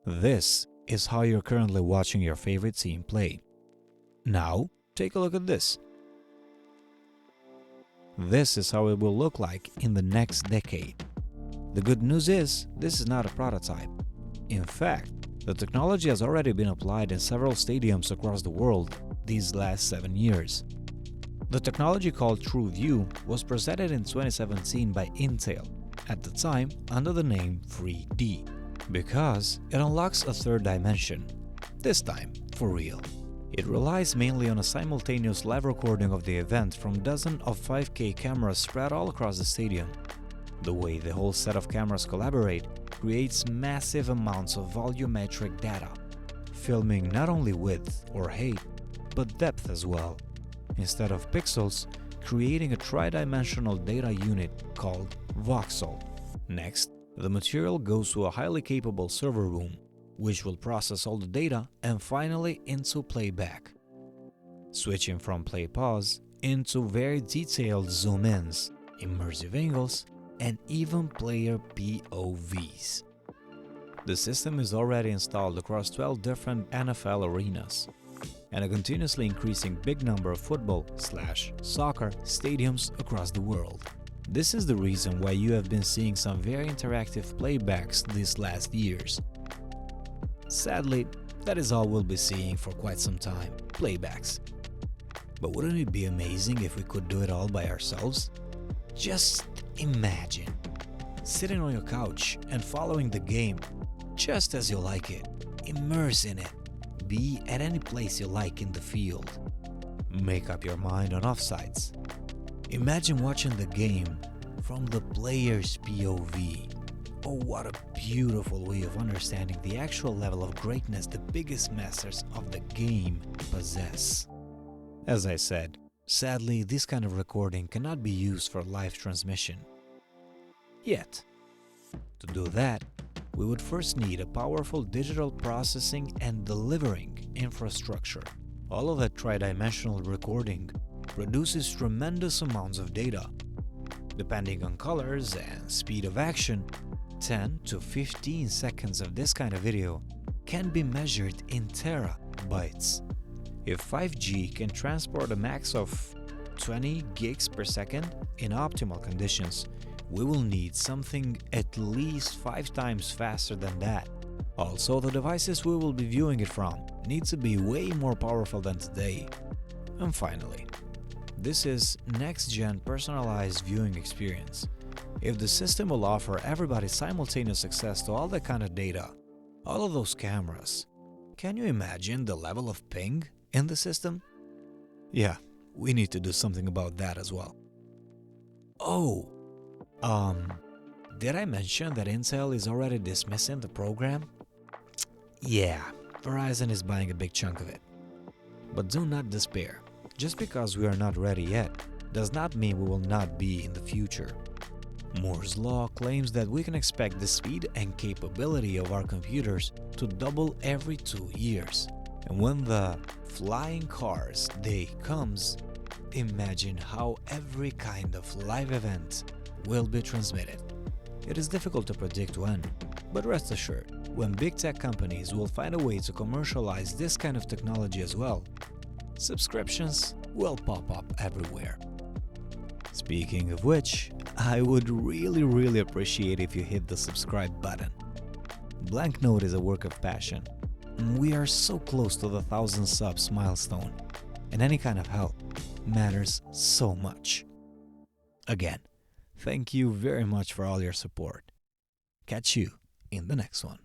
This is how you're currently watching your favorite team play. Now, take a look at this. This is how it will look like in the next decade. The good news is, this is not a prototype. In fact, the technology has already been applied in several stadiums across the world these last 7 years. The technology called TrueView was presented in 2017 by Intel, at the time under the name 3D, because it unlocks a third dimension, this time for real. It relies mainly on a simultaneous live recording of the event from dozens of 5K cameras spread all across the stadium. The way the whole set of cameras collaborate creates massive amounts of volumetric data, filming not only width or height, but depth as well. Instead of pixels, creating a tri-dimensional data unit called voxel. Next, the material goes to a highly capable server room, which will process all the data and finally into playback. Switching from play-pause into very detailed zoom-ins, immersive angles, and even player P.O.Vs. The system is already installed across 12 different NFL arenas and a continuously increasing big number of football/soccer stadiums across the world. This is the reason why you have been seeing some very interactive playbacks these last years. Sadly, that is all we'll be seeing for quite some time, playbacks. But wouldn't it be amazing if we could do it all by ourselves? Just imagine sitting on your couch and following the game just as you like it, immerse in it, be at any place you like in the field. Make up your mind on offsides. Imagine watching the game from the player's POV. Oh, what a beautiful way of understanding the actual level of greatness the biggest masters of the game possess. As I said, sadly, this kind of recording cannot be used for live transmission. Yet. To do that, we would first need a powerful digital processing and delivering infrastructure. All of that tri-dimensional recording produces tremendous amounts of data. Depending on colors and speed of action, 10 to 15 seconds of this kind of video can be measured in terabytes. If 5G can transport a max of 20 gigs per second in optimal conditions, we will need something at least 5 times faster than that. Also, the devices we will be viewing it from need to be way more powerful than today. And finally, this is next-gen personalized viewing experience. If the system will offer everybody simultaneous access to all that kind of data, all of those cameras, can you imagine the level of ping in the system? Yeah, we need to do something about that as well. Oh, did I mention that Intel is already dismissing the program? Yeah, Verizon is buying a big chunk of it. But do not despair. Just because we are not ready yet, does not mean we will not be in the future. Moore's law claims that we can expect the speed and capability of our computers to double every 2 years. And when the flying cars day comes, imagine how every kind of live event will be transmitted. It is difficult to predict when, but rest assured, when big tech companies will find a way to commercialize this kind of technology as well, subscriptions will pop up everywhere. Speaking of which, I would really appreciate if you hit the subscribe button. Blank Note is a work of passion. We are so close to the 1,000 subs milestone, and any kind of help matters so much. Again, thank you very much for all your support. Catch you in the next one.